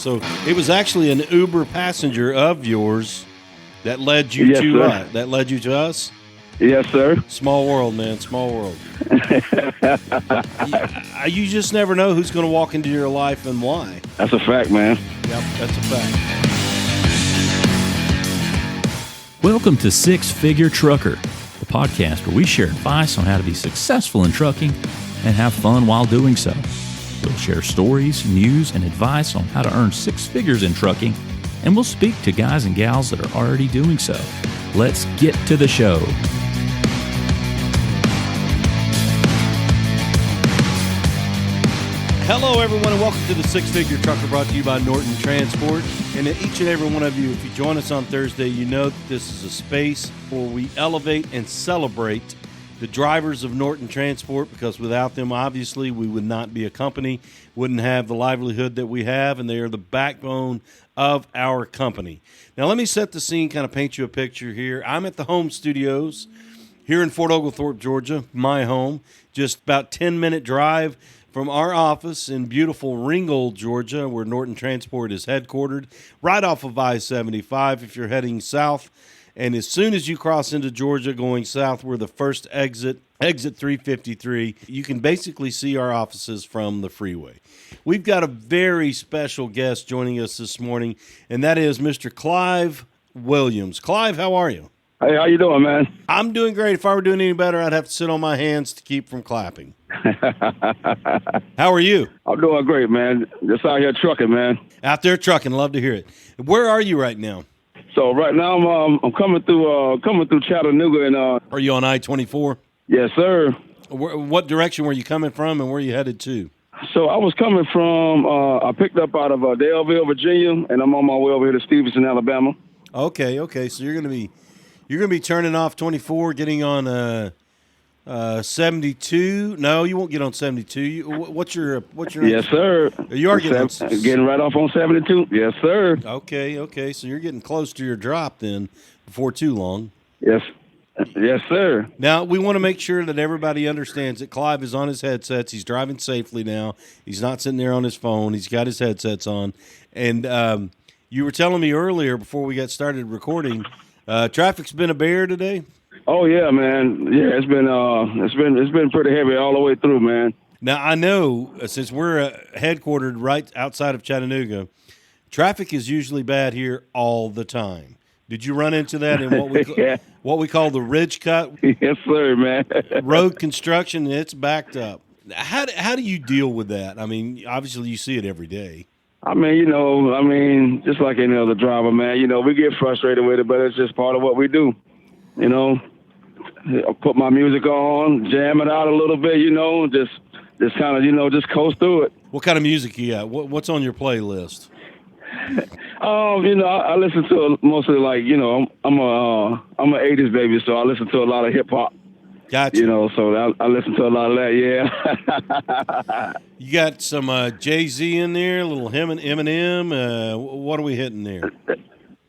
So it was actually an Uber passenger of yours that led you to us. Yes, sir. Small world, man. Small world. You just never know who's going to walk into your life and why. That's a fact, man. Yep, that's a fact. Welcome to Six Figure Trucker, the podcast where we share advice on how to be successful in trucking and have fun while doing so. We'll share stories, news, and advice on how to earn six figures in trucking, and we'll speak to guys and gals that are already doing so. Let's get to the show. Hello, everyone, and welcome to the Six Figure Trucker, brought to you by Norton Transport. And to each and every one of you, if you join us on Thursday, you know that this is a space where we elevate and celebrate the drivers of Norton Transport, because without them, obviously, we would not be a company, wouldn't have the livelihood that we have, and they are the backbone of our company. Now, let me set the scene, kind of paint you a picture here. I'm at the home studios here in Fort Oglethorpe, Georgia, my home, just about 10-minute drive from our office in beautiful Ringgold, Georgia, where Norton Transport is headquartered, right off of I-75 if you're heading south. And as soon as you cross into Georgia going south, we're the first exit 353. You can basically see our offices from the freeway. We've got a very special guest joining us this morning, and that is Mr. Clive Williams. Clive, how are you? Hey, how you doing, man? I'm doing great. If I were doing any better, I'd have to sit on my hands to keep from clapping. How are you? I'm doing great, man. Just out here trucking, man. Out there trucking. Love to hear it. Where are you right now? So right now I'm coming through Chattanooga, and Are you on I-24? yes, sir. What direction were you coming from, and where are you headed to? So I was coming from I picked up out of Daleville, Virginia, and I'm on my way over here to Stevenson, Alabama. Okay. So you're gonna be turning off 24, getting on 72. No, you won't get on 72. What's your Yes, sir. You are getting right off on 72. Yes, sir. Okay. So you're getting close to your drop then, before too long. Yes, sir. Now, we want to make sure that everybody understands that Clive is on his headsets. He's driving safely now. He's not sitting there on his phone. He's got his headsets on. And you were telling me earlier before we got started recording, traffic's been a bear today? Oh yeah, man. Yeah, it's been pretty heavy all the way through, man. Now, I know since we're headquartered right outside of Chattanooga, traffic is usually bad here all the time. Did you run into that in what we call the ridge cut? Yes, sir, man. Road construction, it's backed up. How do you deal with that? I mean, obviously you see it every day. I mean, just like any other driver, man, we get frustrated with it, but it's just part of what we do. I put my music on, jam it out a little bit, just kind of, just coast through it. What kind of music you got? What's on your playlist? I listen to mostly I'm a 80s baby, so I listen to a lot of hip hop. Gotcha. So I listen to a lot of that. Yeah. You got some Jay-Z in there, a little Eminem. What are we hitting there?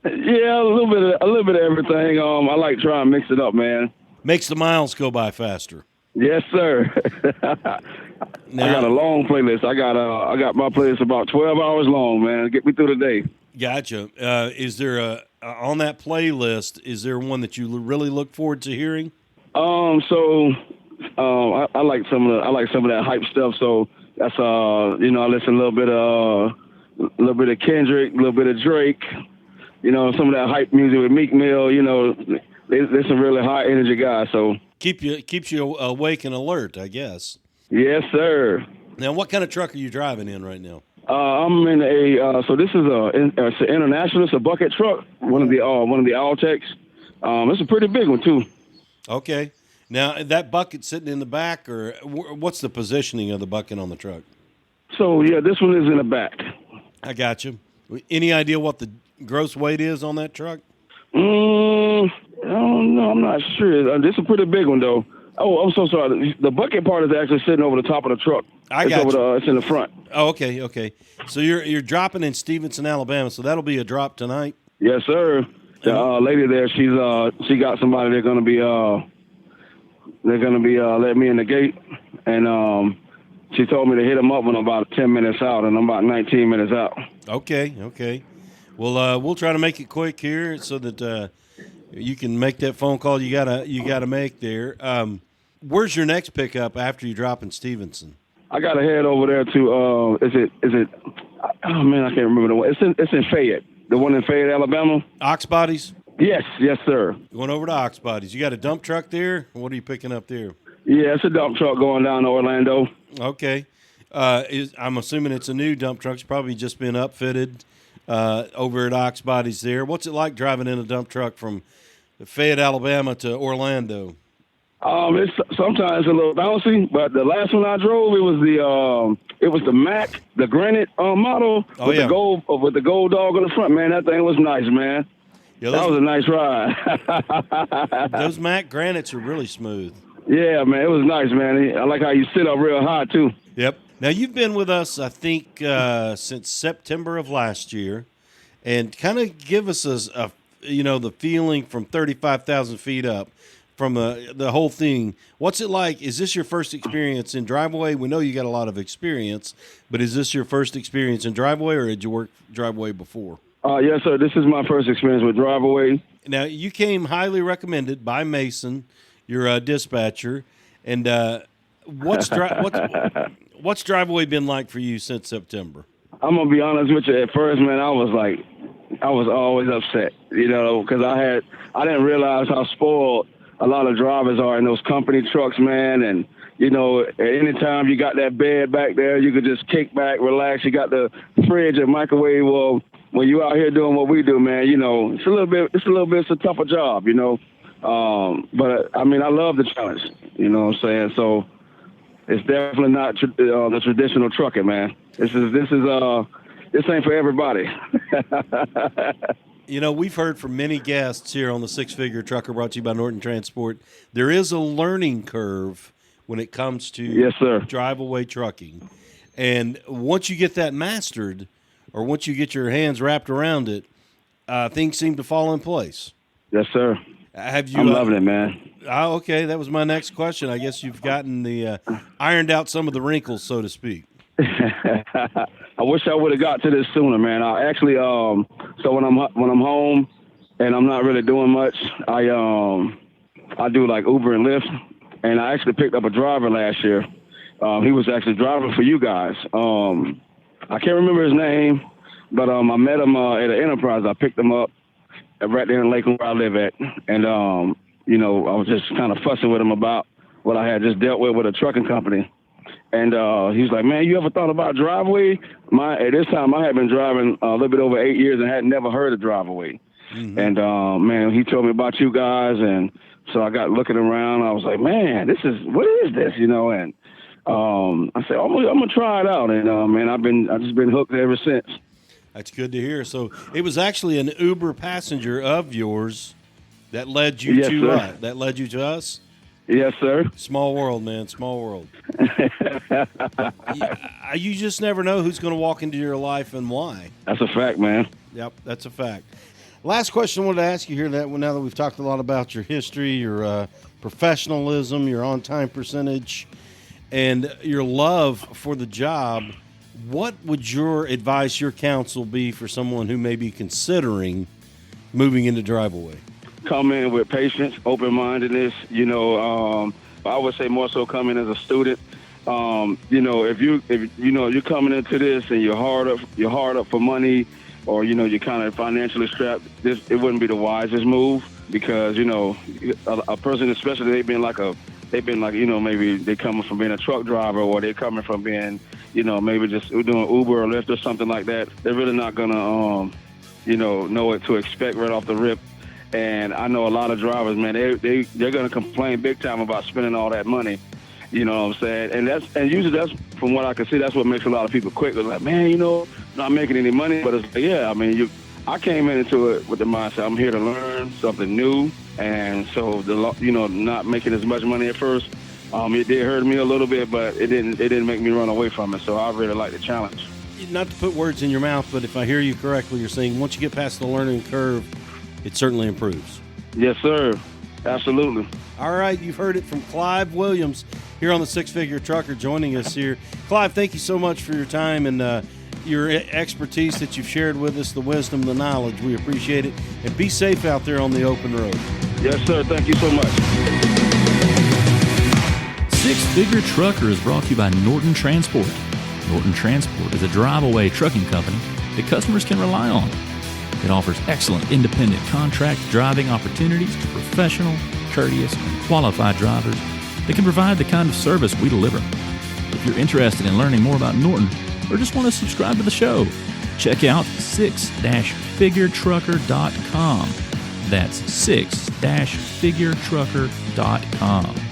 Yeah, a little bit of everything. I like trying to mix it up, man. Makes the miles go by faster. Yes, sir. Now, I got a long playlist. I got my playlist about 12 hours long, man. Get me through the day. Gotcha. Is there on that playlist? Is there one that you really look forward to hearing? I like some of that hype stuff. So that's I listen a little bit of Kendrick, a little bit of Drake. Some of that hype music with Meek Mill. They're some really high energy guys. So keeps you awake and alert, I guess. Yes, sir. Now, what kind of truck are you driving in right now? I'm in so this is it's an international. It's a bucket truck. One of the Alltex. It's a pretty big one too. Okay. Now, that bucket sitting in the back, or what's the positioning of the bucket on the truck? So yeah, this one is in the back. I got you. Any idea what the gross weight is on that truck? I don't know. I'm not sure. This is a pretty big one though. Oh, I'm so sorry. The bucket part is actually sitting over the top of the truck. It's in the front. Oh, okay. So you're dropping in Stevenson, Alabama. So that'll be a drop tonight. Yes, sir. The lady there, she got somebody. They're gonna be letting me in the gate, and She told me to hit them up when I'm about 10 minutes out, and I'm about 19 minutes out. Okay. Well, we'll try to make it quick here so that you can make that phone call you gotta make there. Where's your next pickup after you drop in Stevenson? I gotta head over there to is it? Oh man, I can't remember the one. It's in Fayette, the one in Fayette, Alabama. Ox Bodies? Yes, sir. Going over to Ox Bodies. You got a dump truck there? What are you picking up there? Yeah, it's a dump truck going down to Orlando. Okay. I'm assuming it's a new dump truck. It's probably just been upfitted over at Ox Bodies there. What's it like driving in a dump truck from Fayette, Alabama to Orlando? It's sometimes a little bouncy, but the last one I drove, it was the Mac, the Granite model with the gold dog on the front. Man, that thing was nice, man. Yeah, that was a nice ride. Those Mac Granites are really smooth. Yeah, man, it was nice, man. I like how you sit up real high too. Yep. Now you've been with us, I think, since September of last year, and kind of give us the feeling from 35,000 feet up. From the whole thing, what's it like? Is this your first experience in Driveaway? We know you got a lot of experience, but is this your first experience in Driveaway, or did you work Driveaway before? Yes, sir. This is my first experience with Driveaway. Now, you came highly recommended by Mason, your dispatcher, and what's Driveaway been like for you since September? I'm gonna be honest with you. At first, man, I was always upset, because I didn't realize how spoiled a lot of drivers are in those company trucks, man. And, at any time you got that bed back there, you could just kick back, relax. You got the fridge and microwave. Well, when you out here doing what we do, man, it's a little bit a tougher job, but I mean, I love the challenge, you know what I'm saying? So it's definitely not the traditional trucking, man. This ain't for everybody. We've heard from many guests here on the Six Figure Trucker, brought to you by Norton Transport. There is a learning curve when it comes to Driveaway trucking. And once you get that mastered, or once you get your hands wrapped around it, things seem to fall in place. Yes, sir. I'm loving it, man. Okay, that was my next question. I guess you've gotten the ironed out some of the wrinkles, so to speak. I wish I would have got to this sooner, man. I actually, so when I'm home and I'm not really doing much, I do like Uber and Lyft, and I actually picked up a driver last year. He was actually driving for you guys. I can't remember his name, but I met him at an Enterprise. I picked him up right there in Lakeland where I live at, and I was just kind of fussing with him about what I had just dealt with a trucking company. And he was like, man, you ever thought about Driveaway? At this time, I had been driving a little bit over 8 years and had never heard of Driveaway. Mm-hmm. And, man, he told me about you guys. And so I got looking around. I was like, man, what is this? And I said, I'm going to try it out. And, man, I've just been hooked ever since. That's good to hear. So it was actually an Uber passenger of yours that led you to us? Yes, sir. Small world, man. Small world. You just never know who's going to walk into your life and why. That's a fact, man. Yep, that's a fact. Last question I wanted to ask you here, now that we've talked a lot about your history, your professionalism, your on-time percentage, and your love for the job, what would your advice, your counsel be for someone who may be considering moving into Driveaway? Come in with patience, open-mindedness. I would say more so come in as a student. If you're coming into this and you're hard up for money, or you're kind of financially strapped, it wouldn't be the wisest move, because a person, especially maybe they coming from being a truck driver, or they're coming from being maybe just doing Uber or Lyft or something like that. They're really not gonna know what to expect right off the rip. And I know a lot of drivers, man, they're going to complain big time about spending all that money. You know what I'm saying? And usually that's, from what I can see, that's what makes a lot of people quit. They're like, man, not making any money. But it's like, yeah, I mean, I came into it with the mindset, I'm here to learn something new. And so, not making as much money at first, it did hurt me a little bit, but it didn't make me run away from it. So I really like the challenge. Not to put words in your mouth, but if I hear you correctly, you're saying once you get past the learning curve, it certainly improves. Yes, sir. Absolutely. All right, you've heard it from Clive Williams. here on the Six Figure Trucker, joining us here. Clive, thank you so much for your time and your expertise that you've shared with us, the wisdom, the knowledge. We appreciate it. And be safe out there on the open road. Yes, sir. Thank you so much. Six Figure Trucker is brought to you by Norton Transport. Norton Transport is a drive-away trucking company that customers can rely on. It offers excellent independent contract driving opportunities to professional, courteous, and qualified drivers that can provide the kind of service we deliver. If you're interested in learning more about Norton or just want to subscribe to the show, check out 6-figuretrucker.com. That's 6-figuretrucker.com.